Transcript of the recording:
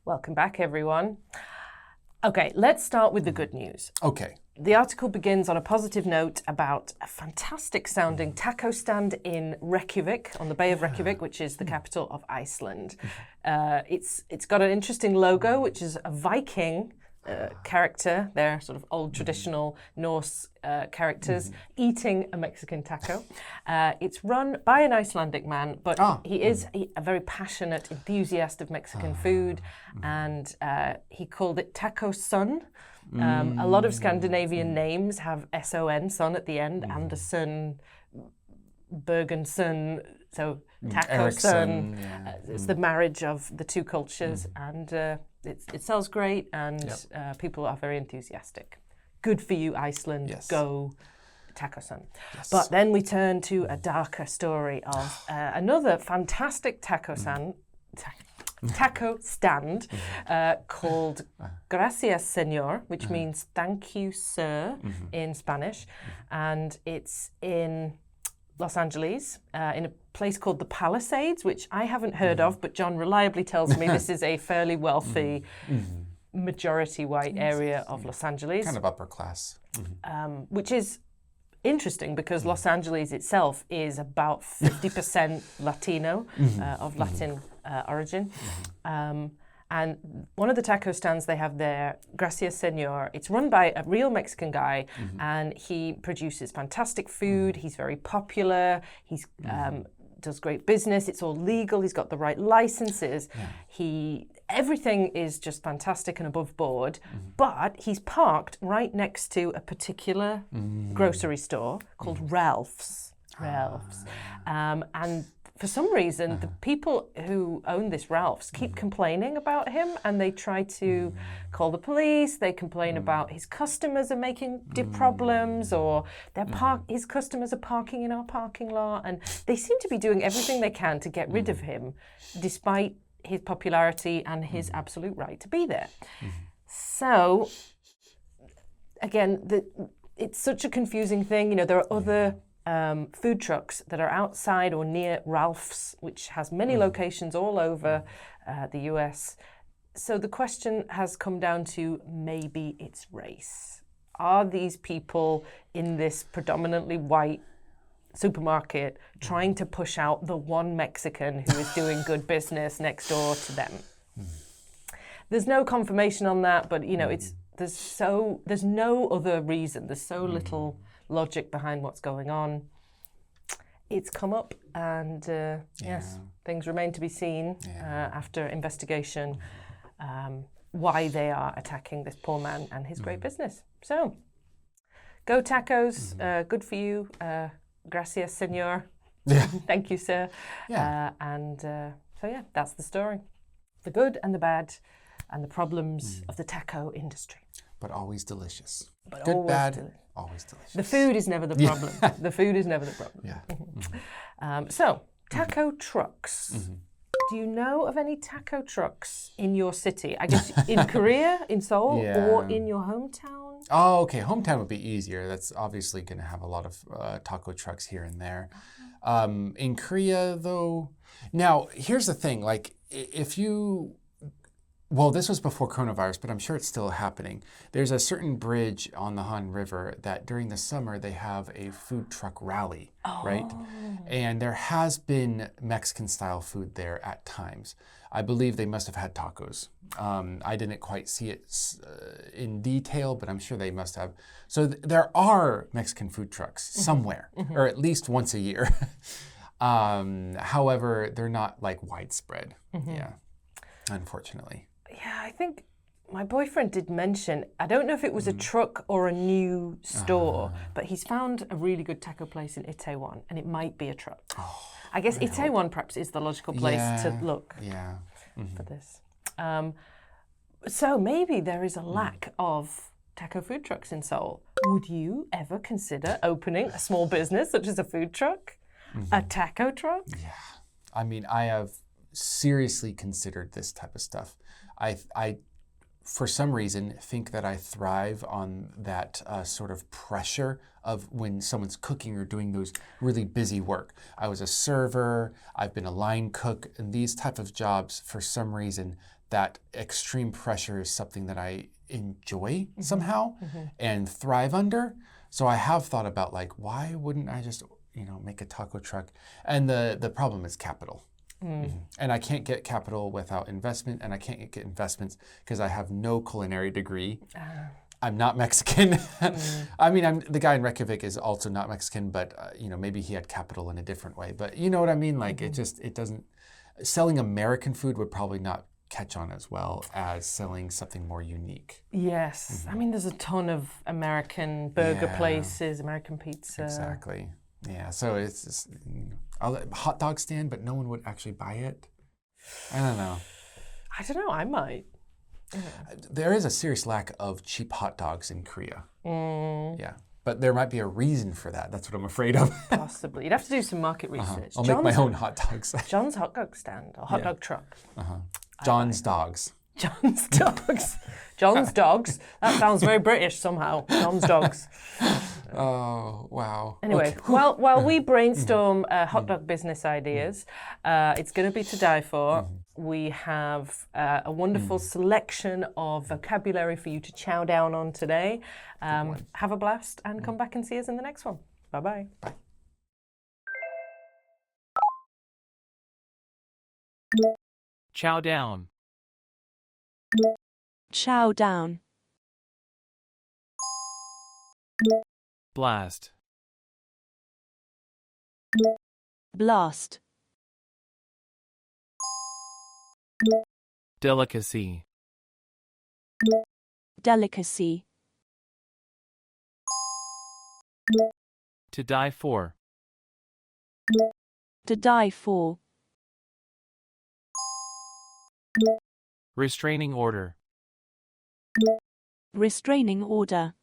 Welcome back, everyone. Okay, let's start with the good news. Okay. The article begins on a positive note about a fantastic-sounding taco stand in Reykjavik, on the Bay of Reykjavik, which is the capital of Iceland. It's got an interesting logo, which is a Viking character. They're sort of old traditional Norse characters eating a Mexican taco. It's run by an Icelandic man, but he is a very passionate enthusiast of Mexican food, and he called it Taco Sun. A lot of Scandinavian names have S-O-N, son at the end, Anderson, Bergenson, so Taco Sun. It's the marriage of the two cultures, and it sells great, and people are very enthusiastic. Good for you, Iceland. Yes. Go Taco Sun. Yes. But then we turn to a darker story of another fantastic taco stand called Gracias, Señor, which means thank you, sir, in Spanish. And it's in Los Angeles, in a place called the Palisades, which I haven't heard of, but John reliably tells me this is a fairly wealthy, majority white area of Los Angeles. Kind of upper class. Which is interesting because Los Angeles itself is about 50% Latino, of Latin origin. And one of the taco stands they have there, Gracias Señor, it's run by a real Mexican guy, and he produces fantastic food. He's very popular. He's does great business. It's all legal. He's got the right licenses. Everything is just fantastic and above board, but he's parked right next to a particular grocery store called Ralph's. And for some reason, the people who own this Ralph's keep complaining about him, and they try to call the police. They complain about his customers are making problems, or his customers are parking in our parking lot, and they seem to be doing everything they can to get rid of him, despite his popularity and his absolute right to be there. So, again, it's such a confusing thing. You know, there are other food trucks that are outside or near Ralph's, which has many locations all over the US. So the question has come down to maybe it's race. Are these people in this predominantly white supermarket trying to push out the one Mexican who is doing good business next door to them? There's no confirmation on that, but you know, there's no other reason. There's so little logic behind what's going on. It's come up, and yes, things remain to be seen after investigation why they are attacking this poor man and his great business. So, go tacos, good for you. Gracias, Señor. Thank you, sir. So that's the story. The good and the bad and the problems of the taco industry. But always delicious. But good, always bad, always delicious. The food is never the problem. The food is never the problem. So, taco trucks. Do you know of any taco trucks in your city? I guess in Korea, in Seoul, or in your hometown? Oh, okay. Hometown would be easier. That's obviously going to have a lot of taco trucks here and there. In Korea, though, now here's the thing. Like, well, this was before coronavirus, but I'm sure it's still happening. There's a certain bridge on the Han River that during the summer they have a food truck rally, right? And there has been Mexican-style food there at times. I believe they must have had tacos. I didn't quite see it in detail, but I'm sure they must have. So there are Mexican food trucks somewhere, or at least once a year. However, they're not like widespread. Unfortunately. Yeah, I think my boyfriend did mention, I don't know if it was a truck or a new store, but he's found a really good taco place in Itaewon, and it might be a truck. I guess Itaewon perhaps is the logical place to look for this. So maybe there is a lack of taco food trucks in Seoul. Would you ever consider opening a small business such as a food truck? A taco truck? Yeah. I mean, I have seriously considered this type of stuff. I for some reason, think that I thrive on that sort of pressure of when someone's cooking or doing those really busy work. I was a server, I've been a line cook, and these type of jobs, for some reason, that extreme pressure is something that I enjoy somehow and thrive under. So I have thought about like, why wouldn't I just, make a taco truck? And the problem is capital. And I can't get capital without investment, and I can't get investments because I have no culinary degree. I'm not Mexican. I mean, the guy in Reykjavik is also not Mexican, but maybe he had capital in a different way. But you know what I mean? Like it doesn't. Selling American food would probably not catch on as well as selling something more unique. Yes. I mean, there's a ton of American burger places, American pizza. Exactly. Yeah. So it's just, a hot dog stand, but no one would actually buy it. I don't know. I might. There is a serious lack of cheap hot dogs in Korea. Yeah. But there might be a reason for that. That's what I'm afraid of. Possibly. You'd have to do some market research. I'll make my own hot dogs. John's hot dog stand or hot dog truck. John's dogs. John's dogs. John's dogs. That sounds very British somehow. John's dogs. Oh, wow. Anyway, okay. while we brainstorm hot dog business ideas, it's going to be to die for. We have a wonderful selection of vocabulary for you to chow down on today. Have a blast and come back and see us in the next one. Bye-bye. Bye. Chow down. Chow down. Blast. Blast. Delicacy. Delicacy. To die for. To die for. Restraining order. Restraining order.